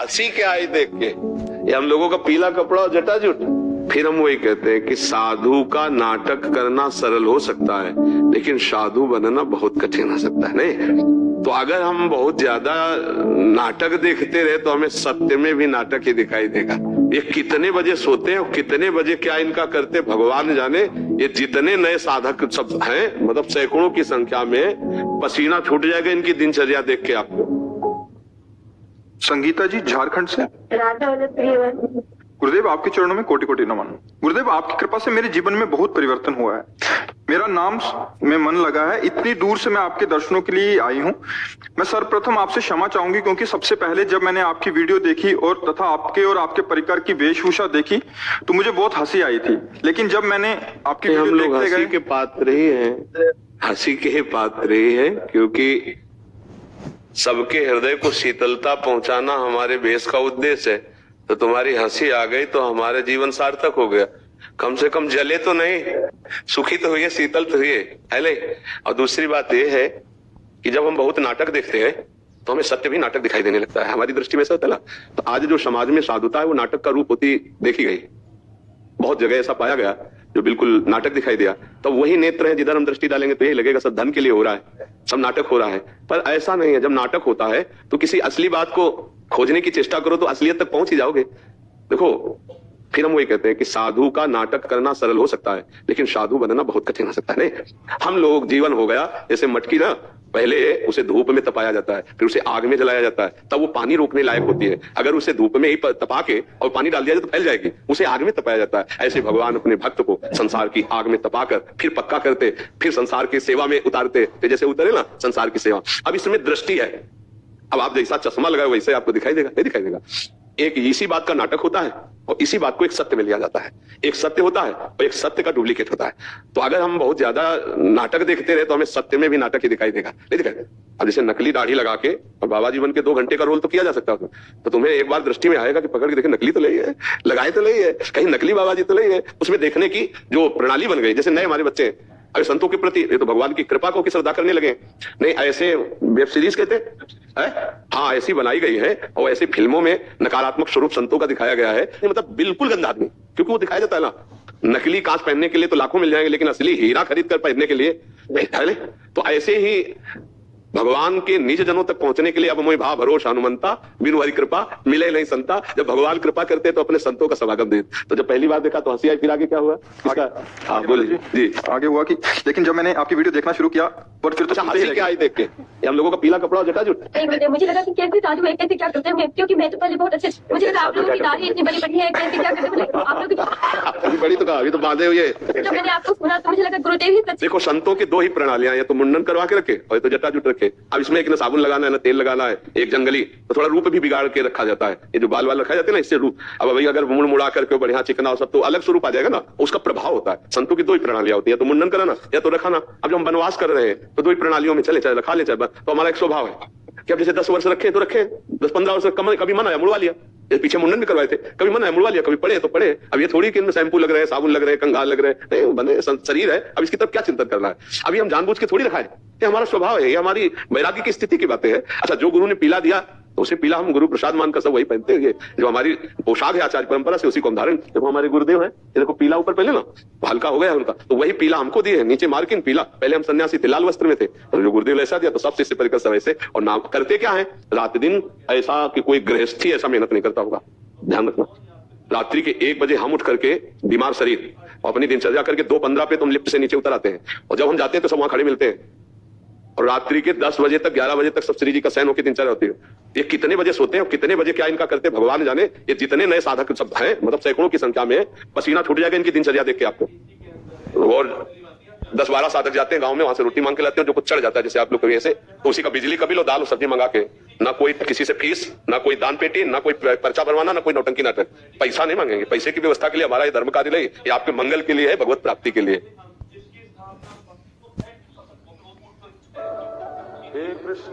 हंसी क्या आई देख के, ये हम लोगों का पीला कपड़ा और जटाजुट। फिर हम वही कहते हैं कि साधु का नाटक करना सरल हो सकता है, लेकिन साधु बनना बहुत कठिन हो सकता है। नहीं तो अगर हम बहुत ज्यादा नाटक देखते रहे तो हमें सत्य में भी नाटक ही दिखाई देगा। ये कितने बजे सोते हैं और कितने बजे क्या इनका करते भगवान जाने। ये जितने नए साधक सब हैं, मतलब सैकड़ों की संख्या में, पसीना छूट जाएगा इनकी दिनचर्या देख के आपको। संगीता जी झारखंड से। गुरुदेव आपके चरणों में कोटि कोटि नमन। गुरुदेव आपकी कृपा से मेरे जीवन में बहुत परिवर्तन हुआ है। मेरा नाम में मन लगा है। इतनी दूर से मैं आपके दर्शनों के लिए आई हूँ। मैं सर्वप्रथम आपसे क्षमा चाहूंगी, क्योंकि सबसे पहले जब मैंने आपकी वीडियो देखी और तथा आपके और आपके परिकर की वेशभूषा देखी तो मुझे बहुत हंसी आई थी। लेकिन जब मैंने आपकी वीडियो देखते गए, के पात्र ही हैं, हंसी के पात्र ही हैं, क्योंकि सबके हृदय को शीतलता पहुंचाना हमारे भेष का उद्देश्य है। तो तुम्हारी हंसी आ गई तो हमारे जीवन सार्थक हो गया। कम से कम जले तो नहीं, सुखी तो हुए, शीतल तो हुए, है ले। और दूसरी बात यह है कि जब हम बहुत नाटक देखते हैं तो हमें सत्य भी नाटक दिखाई देने लगता है। हमारी दृष्टि में ऐसा होता है। तो आज जो समाज में साधुता है वो नाटक का रूप होती देखी गई। बहुत जगह ऐसा पाया गया जो बिल्कुल नाटक दिखाई दिया। तो वही नेत्र है जिधर हम दृष्टि डालेंगे तो यही लगेगा सब धन के लिए हो रहा है, सब नाटक हो रहा है। पर ऐसा नहीं है। जब नाटक होता है तो किसी असली बात को खोजने की चेष्टा करो तो असलियत तक पहुंच ही जाओगे। देखो, फिर हम वही कहते हैं कि साधु का नाटक करना सरल हो सकता है, लेकिन साधु बनना बहुत कठिन हो सकता है। नहीं, हम लोग जीवन हो गया जैसे मटकी ना, पहले उसे धूप में तपाया जाता है, फिर उसे आग में जलाया जाता है, तब वो पानी रोकने लायक होती है। अगर उसे धूप में ही तपा के और पानी डाल दिया जाए तो फैल जाएगी। उसे आग में तपाया जाता है। ऐसे भगवान अपने भक्त को संसार की आग में तपाकर फिर पक्का करते, फिर संसार की सेवा में उतारते, जैसे उतरे ना संसार की सेवा। अब इसमें दृष्टि है। अब आप जैसा चश्मा लगाए वैसे आपको दिखाई देगा, नहीं दिखाई देगा। एक इसी बात का नाटक होता है और इसी बात को एक सत्य में लिया जाता है। एक सत्य होता है और एक सत्य का डुप्लीकेट होता है। तो अगर हम बहुत ज्यादा नाटक देखते रहे तो हमें सत्य में भी नाटक ही दिखाई देगा, नहीं दिखाई देगा। अब जैसे नकली दाढ़ी लगा के और बाबा जीवन के 2 घंटे का रोल तो किया जा सकता है, तो तुम्हें एक बार दृष्टि में आएगा कि पकड़ के देखे नकली तो नहीं है, लगाए तो नहीं है, कहीं नकली बाबा जी तो नहीं है। उसमें देखने की जो प्रणाली बन गई, जैसे नए हमारे बच्चे अरे संतों के प्रति ये तो भगवान की कृपा को की श्रद्धा करने लगे। नहीं, ऐसे वेब सीरीज कहते हैं, हाँ ऐसी बनाई गई है और ऐसी फिल्मों में नकारात्मक स्वरूप संतों का दिखाया गया है। मतलब बिल्कुल गंदा आदमी, क्योंकि वो दिखाया जाता है ना, नकली कांच पहनने के लिए तो लाखों मिल जाएंगे, लेकिन असली हीरा खरीद कर पहनने के लिए नहीं। तो ऐसे ही भगवान के निज जनों तक पहुंचने के लिए अब मोहि भाव भरोस हनुमंता, बिनु हरि कृपा मिले नहीं संता। जब भगवान कृपा करते तो अपने संतों का समागम दे। तो जब पहली बार देखा तो हंसी आई, फिर आगे क्या हुआ हाँ बोलिए जी। आगे हुआ कि लेकिन जब मैंने आपकी वीडियो देखना शुरू किया और फिर तो हंसी क्या आई देख के, ये हम लोगों का पीला कपड़ा और जटाजुट। मुझे लगा कि कैसे साधु है, कैसे क्या करते हैं, क्योंकि मैं तो पहले बहुत अच्छे, मुझे लगा आप लोगों की दाढ़ी इतनी बड़ी बड़ी है, कैसे क्या करते हैं आप लोग। अभी बड़ी तो कहा, अभी तो बांधे हुए। जब मैंने आपको सुना तो मुझे लगा गुरुदेव ही सच। देखो, संतों की 2 ही प्रणालियां, या तो मुंडन करवा के रखे और तो जटाजुट रखे। अब इसमें एक न साबुन लगाना है, ना तेल लगाना है, एक जंगली, तो थोड़ा रूप भी बिगाड़ के रखा जाता है। ये जो बाल वाल रखा जाते हैं ना, इससे रूप। अब भाई अगर मुड़ मुड़ा करके बढ़िया चिकना और सब तो अलग स्वरूप आ जाएगा ना, उसका प्रभाव होता है। संतों की 2 ही प्रणालियां होती है, तो मुंडन कराना या तो रखाना। अब जब हम वनवास कर रहे हैं तो 2 ही प्रणालियों में चले, चाहे रखा ले चाहे, तो हमारा एक स्वभाव है कि अब जैसे 10 वर्ष रखे तो रखे, 10-15 वर्ष कभी मन आया मुड़वा लिया। पीछे मुंडन भी करवाए थे, कभी मन आया मुड़वा लिया, कभी पड़े तो पड़े। अब ये थोड़ी कि इनमें शैम्पू लग रहे हैं, साबुन लग रहे हैं, कंगाल लग रहे हैं, नहीं, बने शरीर है। अब इसकी तरफ क्या चिंतन करना है? अभी हम जानबूझ के थोड़ी रखा है, ये हमारा स्वभाव है, ये हमारी वैराग्य की स्थिति की बातें हैं। अच्छा, जो गुरु ने पीला दिया तो उसे पीला हम गुरु प्रसाद मानकर सब वही पहनते हैं। जो हमारी पोशाक है आचार्य परंपरा से, उसी को हम धारण। देखो हमारे गुरुदेव है, ये देखो पीला ऊपर पहले ना, हल्का हो गया उनका, तो वही पीला हमको दिए, नीचे मार्किन पीला। पहले हम सन्यासी थे, लाल वस्त्र में थे, और जो गुरुदेव ऐसा दिया तो सब शिष्य परिकर सब ऐसे। और नाम करते क्या है, रात दिन ऐसा कि कोई गृहस्थी ऐसा मेहनत नहीं करता होगा। ध्यान रखना, रात्रि के 1 बजे हम उठ करके बीमार शरीर और अपनी दिनचर्या करके 2:15 पे तो हम लिफ्ट से नीचे उतर आते हैं, और जब हम जाते हैं तो सब वहां खड़े मिलते हैं। और रात्रि के 10 बजे तक 11 बजे तक सब श्री जी का शयन होकर दिनचर्या होती है। ये कितने बजे सोते हैं और कितने बजे क्या इनका करते भगवान जाने। ये जितने नए साधक सब हैं, मतलब सैकड़ों की संख्या में, पसीना छूट जाएगा इनकी दिनचर्या देख के आपको। और 10-12 साधक जाते हैं गांव में, वहां से रोटी मांग के लाते हैं, जो कुछ चढ़ जाता है जैसे आप लोग कभी ऐसे, तो उसी का बिजली का बिल और दाल और सब्जी मंगा के, ना कोई किसी से फीस, ना कोई दान पेटी, ना कोई पर्चा बनवाना, ना कोई नौटंकी नाटक। पैसा नहीं मांगेंगे, पैसे की व्यवस्था के लिए हमारा ये धर्म कार्य नहीं, ये आपके मंगल के लिए है, भगवत प्राप्ति के लिए। हे कृष्ण।